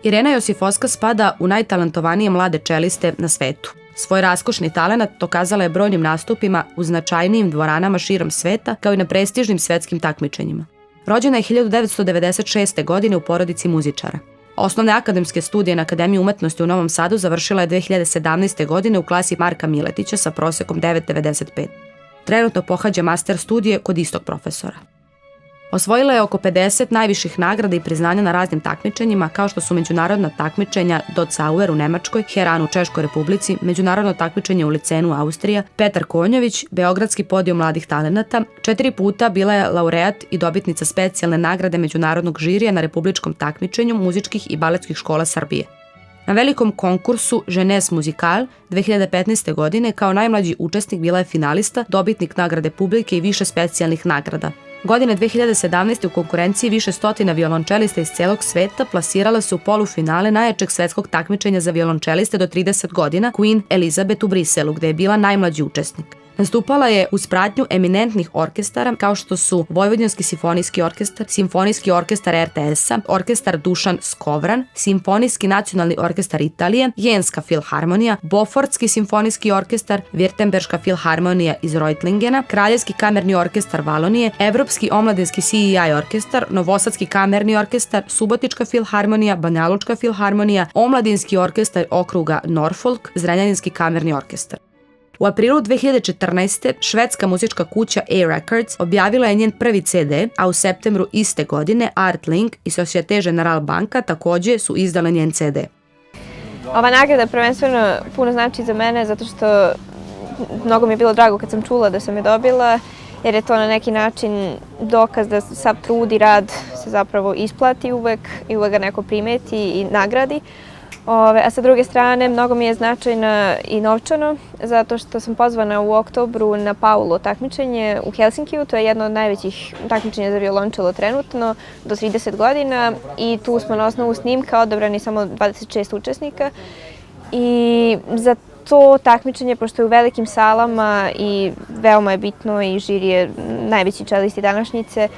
Irena Josifovska spada u najtalentovanije mlade čeliste na svetu. Svoj raskošni talenat dokazala je brojnim nastupima u značajnijim dvoranama širom sveta, kao i na prestižnim svetskim takmičenjima. Rođena je 1996. godine u porodici muzičara. Osnovne akademske studije na Akademiji umetnosti u Novom Sadu završila je 2017. godine u klasi Marka Miletića sa prosekom 9,95. Trenutno pohađa master studije kod istog profesora. Osvojila je oko 50 najviših nagrada i priznanja na raznim takmičenjima, kao što su međunarodna takmičenja Dot Sauer u Nemačkoj, Heran u Češkoj Republici, međunarodno takmičenje u Licenu Austrija, Petar Konjović, Beogradski podijum mladih talenata, 4 puta bila je laureat i dobitnica specijalne nagrade međunarodnog žirija na republičkom takmičenju muzičkih i baletskih škola Srbije. Na velikom konkursu Jeunesse Musicale 2015. godine kao najmlađi učesnik bila je finalista, dobitnik nagrade publike i više specijalnih nagrada. Godine 2017. u konkurenciji više stotina violončelista iz celog sveta plasirala se u polufinale najjačeg svetskog takmičenja za violončeliste do 30 godina Queen Elizabeth u Briselu, gde je bila najmlađi učesnik. Nastupala je uz pratnju eminentnih orkestara kao što su Vojvodinski simfonijski orkestar, Simfonijski orkestar RTS-a, orkestar Dušan Skovran, Simfonijski nacionalni orkestar Italije, Jenska filharmonija, Bofortski simfonijski orkestar, Virtemberška filharmonija iz Reutlingena, Kraljevski kamerni orkestar Valonije, Evropski omladinski CEI orkestar, Novosadski kamerni orkestar, Subotička filharmonija, Banjalučka filharmonija, Omladinski orkestar okruga Norfolk, Zrenjaninski kamerni orkestar. U aprilu 2014. švedska muzička kuća A Records objavila je njen prvi CD, a u septembru iste godine Artlink i Societe Generale Banka takođe su izdale njen CD. Ova nagrada prvenstveno puno znači za mene zato što mnogo mi je bilo drago kad sam čula da sam je dobila, jer je to na neki način dokaz da sav trud i rad se zapravo isplati uvek i uvek ga neko primeti i nagradi. A sa druge strane, mnogo mi je značajna i novčano, zato što sam pozvana u oktobru na Paulo takmičenje u Helsinkiju. To je jedno od najvećih takmičenja za violončelo trenutno, do 30 godina. I tu smo na osnovu snimka odabrani samo 26 učesnika. I za to takmičenje, pošto je u velikim salama i veoma je bitno i žiri je najveći čelisti današnjice,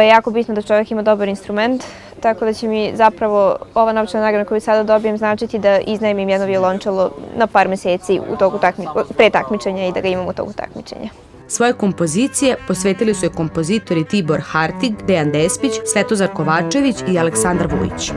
jako bitno da čovjek ima dobar instrument, tako da će mi zapravo ova novčana nagrada koju sada dobijem značiti da iznajmim jedno violončelo na par meseci u toku pre takmičenja i da ga imam u toku takmičenja. Svoje kompozicije posvetili su je kompozitori Tibor Hartig, Dejan Despić, Svetozar Kovačević i Aleksandar Vujić.